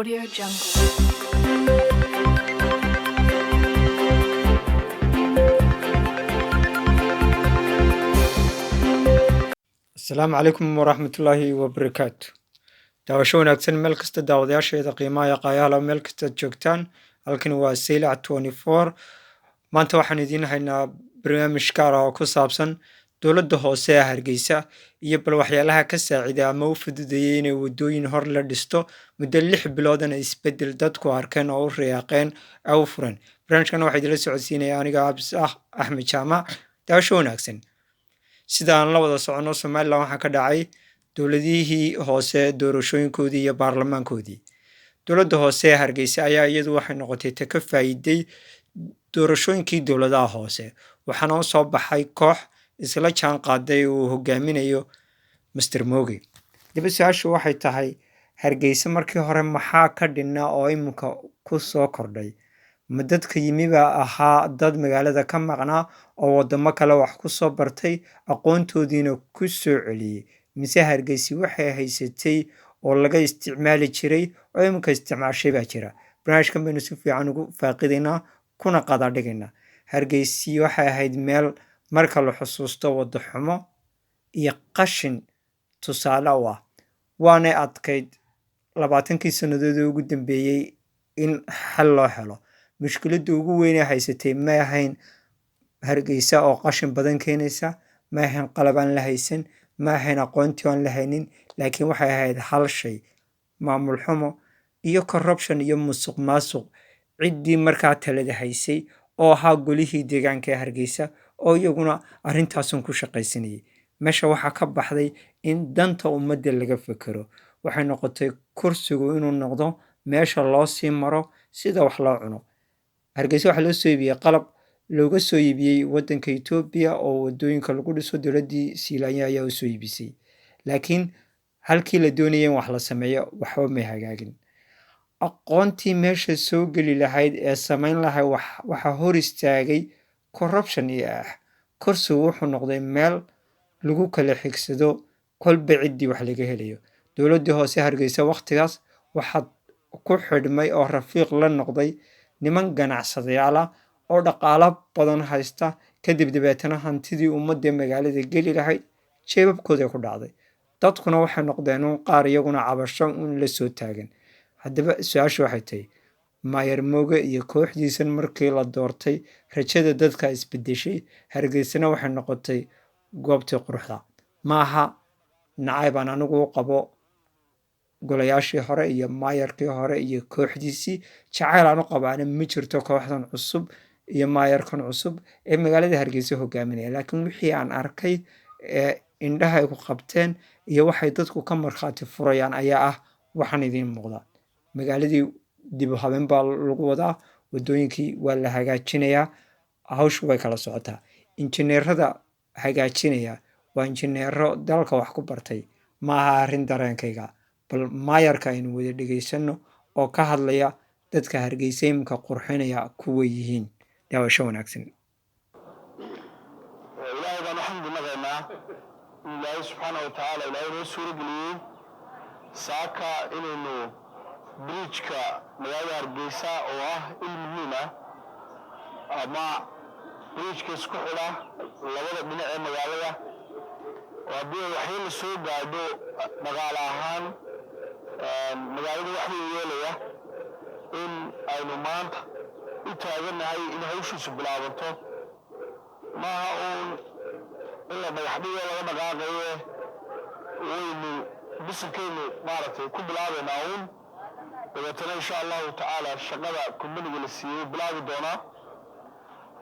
Audio Jungle. Asalaamu calaykum waraxmatullaahi wabarakaatu. Daawasho wanaagsan meel kasta daawadayaasheeda qiimaha iyo qaayaha meel kasta joogtaan. Halkani waa Saylac 24. Maanta waxaan idiin haynaa barnaamij gaar ah oo ku saabsan dowladda hoose ee Hargeysa iyo bal waxyaalaha ka saacida ama u fududeeyay inay wadooyin hor la dhisto muddo 6 biloodana isbedel dadku arkeen oo u riyaaqeen u furan. Barnaamijkan waxaa idinla socodsiinaya aniga Axmed Jaamac. Daawasho wanaagsan. Sida aan la wada socono Somaliland waxaa ka dhacay dowladihii hoose doorashooyinkoodii iyo baarlamaankoodii. Dowladda hoose ee Hargeysa ayaa iyadu waxay noqotay ta ka faa'iiday doorashooyinkii dowladaha hoose. Waxaana u soo baxay koox isla jaan qaaday uu hogaaminayo Mr. Mogi. Dib su-aashu waxay tahay Hargeysa markii hore maxaa ka dhinna oo imika ku soo kordhay? Ma dadka yimi baa ahaa dad magaalada ka maqnaa oo wadamo kale wax ku soo bartay aqoontoodiina ku soo celiyey, mise Hargeysa waxay haysatay oo laga isticmaali jiray oo imika isticmaashay baa jira. Barnaamijkan baynu si fiican ugu faaqidaynaa kuna qadadhigaynaa. Hargeysa waxay ahayd meel marka la xusuusto wado xumo iyo qashin tusaale u ah. Waanay adkayd 20kii sannadood ugu dambeeyay in xal loo helo. Mushkiladda ugu weyn ee haysatay ma ahayn Hargeysa oo qashin badan keenaysa, ma ahayn qalab aan la haysan, ma ahayn aqoontii aan la haynin, laakiin waxay ahayd hal shay: maamul xumo iyo corruption iyo musuq maasuq. Ciddii markaa talada haysay oo ahaa golihii deegaanka ee Hargeysa oo iyaguna arrintaasun ku shaqaysanayay. Meesha waxaa ka baxday in danta ummadda laga fekero. Waxay noqotay kursigu inuu noqdo meesha loo sii maro sida wax loo cuno. Hargeysa waxaa loo soo iibiyey qalab looga soo iibiyey waddanka Itoobiya oo wadooyinka lagu dhiso dowladdii Siilaanya ayaa u soo iibisay. Laakiin halkii la doonayay in wax la sameeyo waxba may hagaagin. Aqoontii meesha soo geli lahayd ee samayn lahayd waxaa hor istaagay corruption iyo kursigu wuxuu noqday meel lagu kala xigsado kolba ciddii wax laga helayo. Dowladdii hoose Hargeysa waqtigaas waxaa ku xidhmay oo rafiiq la noqday niman ganacsadayaal ah oo dhaqaalo badan haysta, kadib dabeetana hantidii ummadda magaalada geli lahayd jeebabkooda ku dhacday. Dadkuna waxay noqdeen qaar iyaguna cabasho la soo taagan. Haddaba su-aashu waxay tahay Mayor Moge iyo kooxdiisan markii la doortay rajada dadka isbedeshay, Hargeysana waxay noqotay goobtii quruxda. Maaha nacayb aan anigu u qabo golayaashii hore iyo maayarkii hore iyo kooxdiisii. Jacayl aan u qabaana ma jirto kooxdan cusub iyo maayarkan cusub ee magaalada Hargeysa hogaaminaya. Laakiin wixii aan arkay ee indhaha ay ku qabteen iyo waxay dadku ka markhaati furayaan ayaa ah waxaan idiin muuqda. Magaaladii dib u habeyn baa lagu wadaa, wadooyinkii waa la hagaajinayaa, hawshu way kala socotaa. Injineerada hagaajinaya waa injineero dalka wax ku bartay, ma aha arrin dareenkayga. Bal maayarka aynu wada dhegaysano oo ka hadlaya dadka Hargeysa imika qurxinaya kuwa yihiin. Daawasho wanaagsan. ilaahay baan waxaan dinaqaynaa in ilaahay subxaanahu watacaala ilaahay noo suuro geliyey saaka inaynu bridgeka magaalada Hargeysa oo ah il muhiim ah ama bridgeka isku xidha labada dhinac ee magaalada oo haddii waxyeello soo gaadho dhaqaale ahaan magaalada wax weyn yeelaya in aynu maanta u taagannahay in hawshiisu bilaabanto. maaha uun in la dhagaxdhigo laga dhaqaaqayo waynu bisilkaynu maaragtay ku bilaabaynaa uun dabeetana insha allahu tacaala shaqada kumbaniga la siiyey bilaabi doonaa.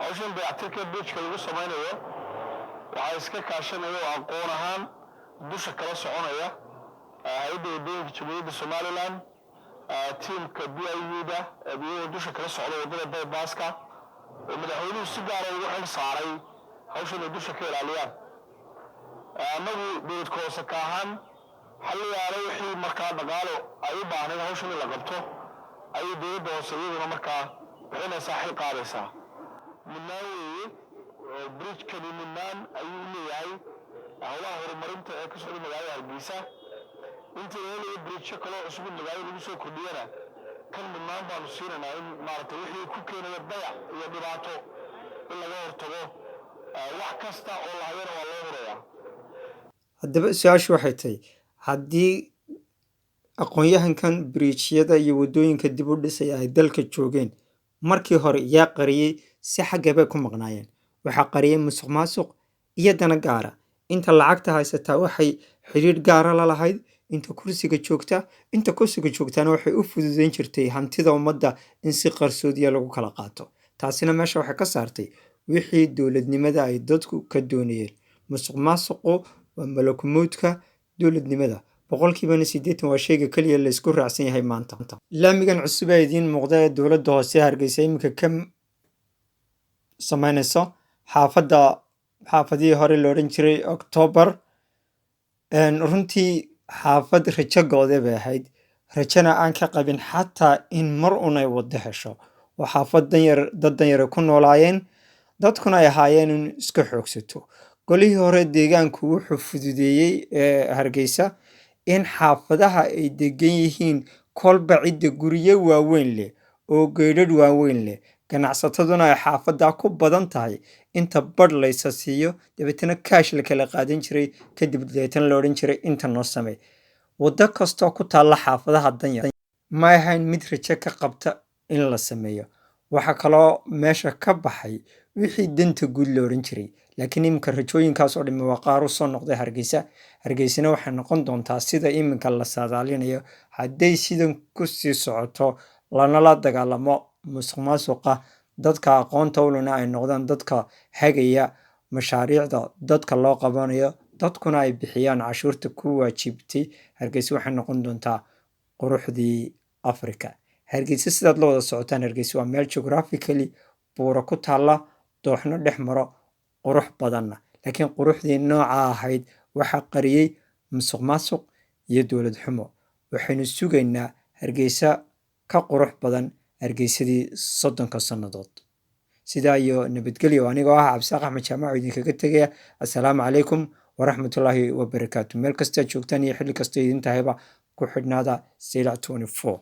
hawshan dayactirka bridgeka lagu samaynayo waxaa iska kaashanaya oo aqoon ahaan dusha kala soconaya hay-adda wadooyinka jamhuuriyadda Somaliland, tiimka BIU-da iyagoo dusha kala socda wadada bypasska oo madaxweynuhu si gaara ugu xil saaray hawshan ay dusha ka ilaaliyaan. annagu dowlad hoose ka ahaan xalliyaale wixii markaa dhaqaalo ay u baahnayd hawshan in la qabto ayay dowladda hoose iyaduna markaa bixinaysaa xil qaadaysaa. mudnaan weeye oo bridgekani mudnaan ayuu leeyahay howlaha horumarinta ee ka socda magaalada Hargeysa. intii la helayo bridge kaloo cusub magaalada lagu soo kordhiyana kan dhammaan baanu siinaynaa in maaragtay wixii ku keenaya dayac iyo dhibaato in laga hortago wax kasta oo la hayana waa loo hurayaa. haddaba su-aashu waxay tahay haddii aqoon-yahankan biriijyada iyo waddooyinka dib u dhisaya ay dalka joogeen markii hore yaa qariyey si xaggee bay ku maqnaayeen? waxaa qariyey musuq maasuq iyo dana gaara. inta lacagta haysataa waxay xidhiidh gaara la lahayd inta kursiga joogtaana waxay u fududeyn jirtay hantida ummadda in si qarsoodiya lagu kala qaato. taasina meesha waxay ka saartay wixii dowladnimada ay dadku ka doonayeen. musuq maasuqu waa malakumowdka dowladnimada. 80% waa shayga keliya la isku raacsan yahay maanta. laamigan cusub ee idiin muuqda ee dowladda hoose Hargeysa iminka ka samaynayso xaafadihii hore la odhan jiray October, runtii xaafad rajo go'day bay ahayd. rajana aan ka qabin xataa in mar un ay waddo hesho. waa xaafad dad danyar ku noolaayeen, dadkuna ay ahaayeen in iska xoogsato. golihii hore deegaanku wuxuu fududeeyey Hargeysa in xaafadaha ay degan yihiin kolba cidda guryo waaweyn leh oo geedhadh waaweyn leh, ganacsataduna ay xaafaddaa ku badan tahay inta badh laysa siiyo, dabeetana kaash la kala qaadan jiray, kadib dabeetana la odhan jiray inta noo samey. waddo kastoo ku taalla xaafadaha danyar ma ahayn mid rajo ka qabta in la sameeyo. waxaa kaloo meesha ka baxay wixii danta guud la odhan jiray. laakiin iminka rajooyinkaas oo dhimi waa qaar u soo noqday Hargeysa. Hargeysana waxay noqon doontaa sida iminka la saadaalinayo hadday sidan ku sii socoto lanala dagaalamo musuq maasuqa, dadka aqoonta u lehna ay noqdaan dadka hagaya mashaariicda dadka loo qabanayo, dadkuna ay bixiyaan cashuurta ku waajibtay. Hargeysa waxay noqon doontaa quruxdii Afrika. Hargeysa sidaad la wada socotaan, Hargeysa waa meel geographically buuro ku taalla, dooxno dhex maro, qurux badanna. laakiin quruxdii nooca ahayd waxaa qariyey musuq maasuq iyo dowlad xumo. waxaynu sugaynaa Hargeysa ka qurux badan Hargeysadii 30 sannadood. sidaa iyo nabadgelyo. anigoo ah Cabdisaaq Axmed Jaamac oo idinkaga tegaya. assalaamu calaykum waraxmatullaahi wabarakaatu. meel kasta joogtaan iyo xilli kasta idin tahayba ku xidhnaada Saylac 24.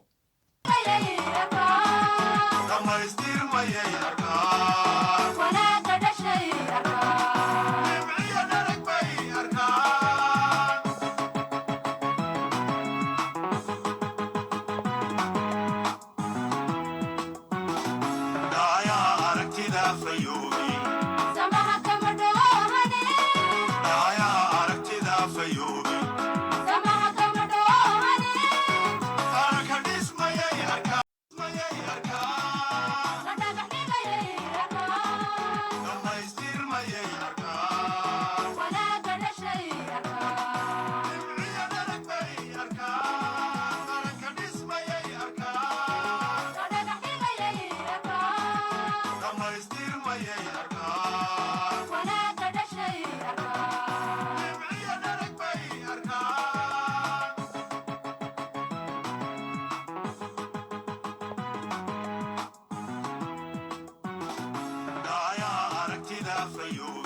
For you.